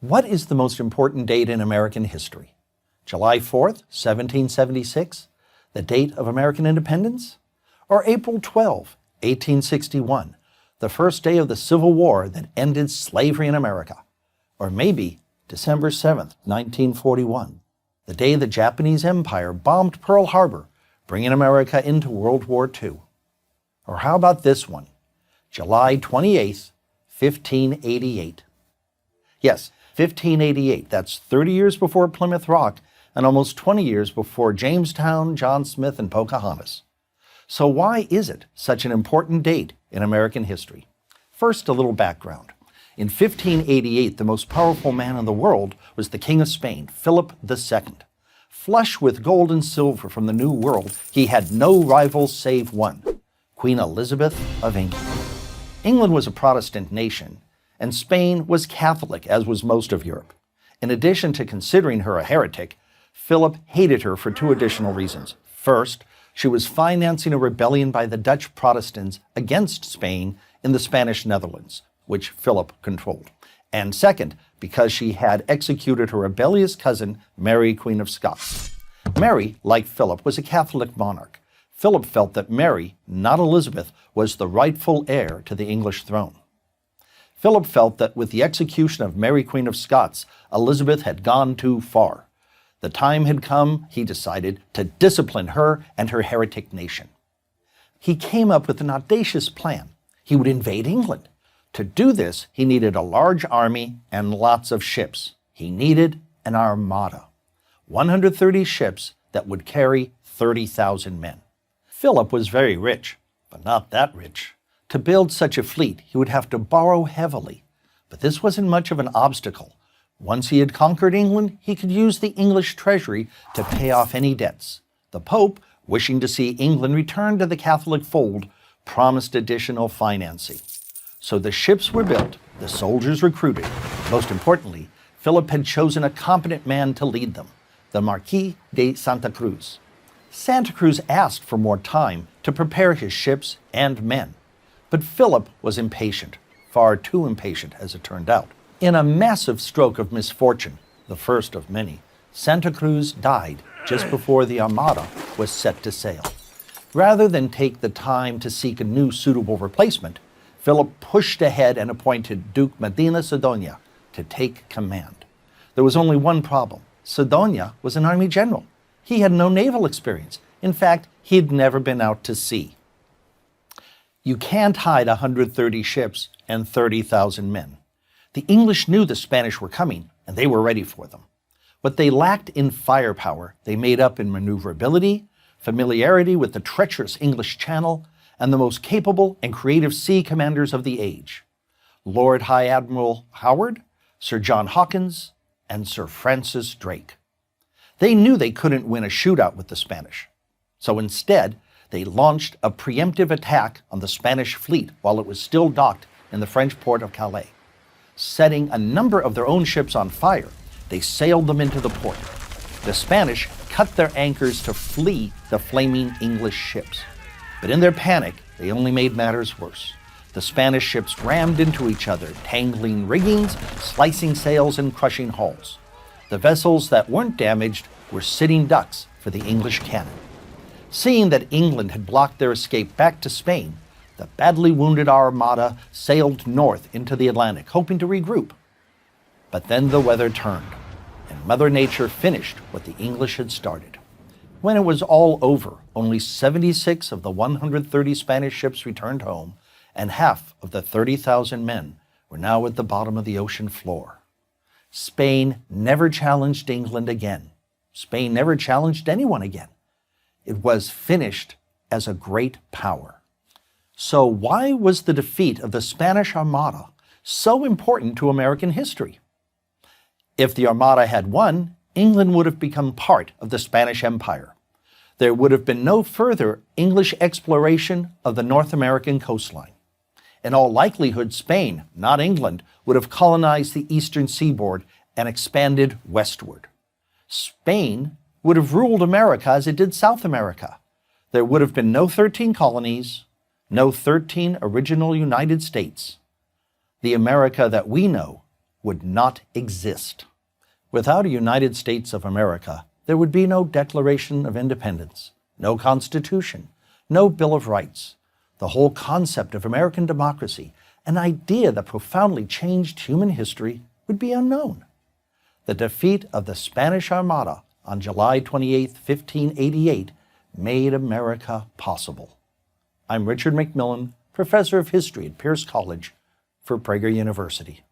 What is the most important date in American history? July 4th, 1776, the date of American independence? Or April 12, 1861, the first day of the Civil War that ended slavery in America? Or maybe December 7th, 1941, the day the Japanese Empire bombed Pearl Harbor, bringing America into World War II? Or how about this one, July 28th, 1588? Yes, 1588, that's 30 years before Plymouth Rock and almost 20 years before Jamestown, John Smith, and Pocahontas. So why is it such an important date in American history? First, a little background. In 1588, the most powerful man in the world was the King of Spain, Philip II. Flush with gold and silver from the New World, he had no rivals save one, Queen Elizabeth of England. England was a Protestant nation, and Spain was Catholic, as was most of Europe. In addition to considering her a heretic, Philip hated her for two additional reasons. First, she was financing a rebellion by the Dutch Protestants against Spain in the Spanish Netherlands, which Philip controlled. And second, because she had executed her rebellious cousin, Mary, Queen of Scots. Mary, like Philip, was a Catholic monarch. Philip felt that Mary, not Elizabeth, was the rightful heir to the English throne. Philip felt that with the execution of Mary, Queen of Scots, Elizabeth had gone too far. The time had come, he decided, to discipline her and her heretic nation. He came up with an audacious plan. He would invade England. To do this, he needed a large army and lots of ships. He needed an armada, 130 ships that would carry 30,000 men. Philip was very rich, but not that rich. To build such a fleet, he would have to borrow heavily. But this wasn't much of an obstacle. Once he had conquered England, he could use the English treasury to pay off any debts. The Pope, wishing to see England return to the Catholic fold, promised additional financing. So the ships were built, the soldiers recruited. Most importantly, Philip had chosen a competent man to lead them, the Marquis de Santa Cruz. Santa Cruz asked for more time to prepare his ships and men. But Philip was impatient, far too impatient as it turned out. In a massive stroke of misfortune, the first of many, Santa Cruz died just before the Armada was set to sail. Rather than take the time to seek a new suitable replacement, Philip pushed ahead and appointed Duke Medina Sidonia to take command. There was only one problem. Sidonia was an army general. He had no naval experience. In fact, he had never been out to sea. You can't hide 130 ships and 30,000 men. The English knew the Spanish were coming, and they were ready for them. What they lacked in firepower, they made up in maneuverability, familiarity with the treacherous English Channel, and the most capable and creative sea commanders of the age, Lord High Admiral Howard, Sir John Hawkins, and Sir Francis Drake. They knew they couldn't win a shootout with the Spanish. So instead, they launched a preemptive attack on the Spanish fleet while it was still docked in the French port of Calais. Setting a number of their own ships on fire, they sailed them into the port. The Spanish cut their anchors to flee the flaming English ships. But in their panic, they only made matters worse. The Spanish ships rammed into each other, tangling riggings, slicing sails, and crushing hulls. The vessels that weren't damaged were sitting ducks for the English cannon. Seeing that England had blocked their escape back to Spain, the badly wounded Armada sailed north into the Atlantic, hoping to regroup. But then the weather turned, and Mother Nature finished what the English had started. When it was all over, only 76 of the 130 Spanish ships returned home, and half of the 30,000 men were now at the bottom of the ocean floor. Spain never challenged England again. Spain never challenged anyone again. It was finished as a great power. So why was the defeat of the Spanish Armada so important to American history? If the Armada had won, England would have become part of the Spanish Empire. There would have been no further English exploration of the North American coastline. In all likelihood, Spain, not England, would have colonized the eastern seaboard and expanded westward. Spain would have ruled America as it did South America. There would have been no 13 colonies, no 13 original United States. The America that we know would not exist. Without a United States of America, there would be no Declaration of Independence, no Constitution, no Bill of Rights. The whole concept of American democracy, an idea that profoundly changed human history, would be unknown. The defeat of the Spanish Armada on July 28, 1588, made America possible. I'm Richard McMillan, Professor of History at Pierce College for Prager University.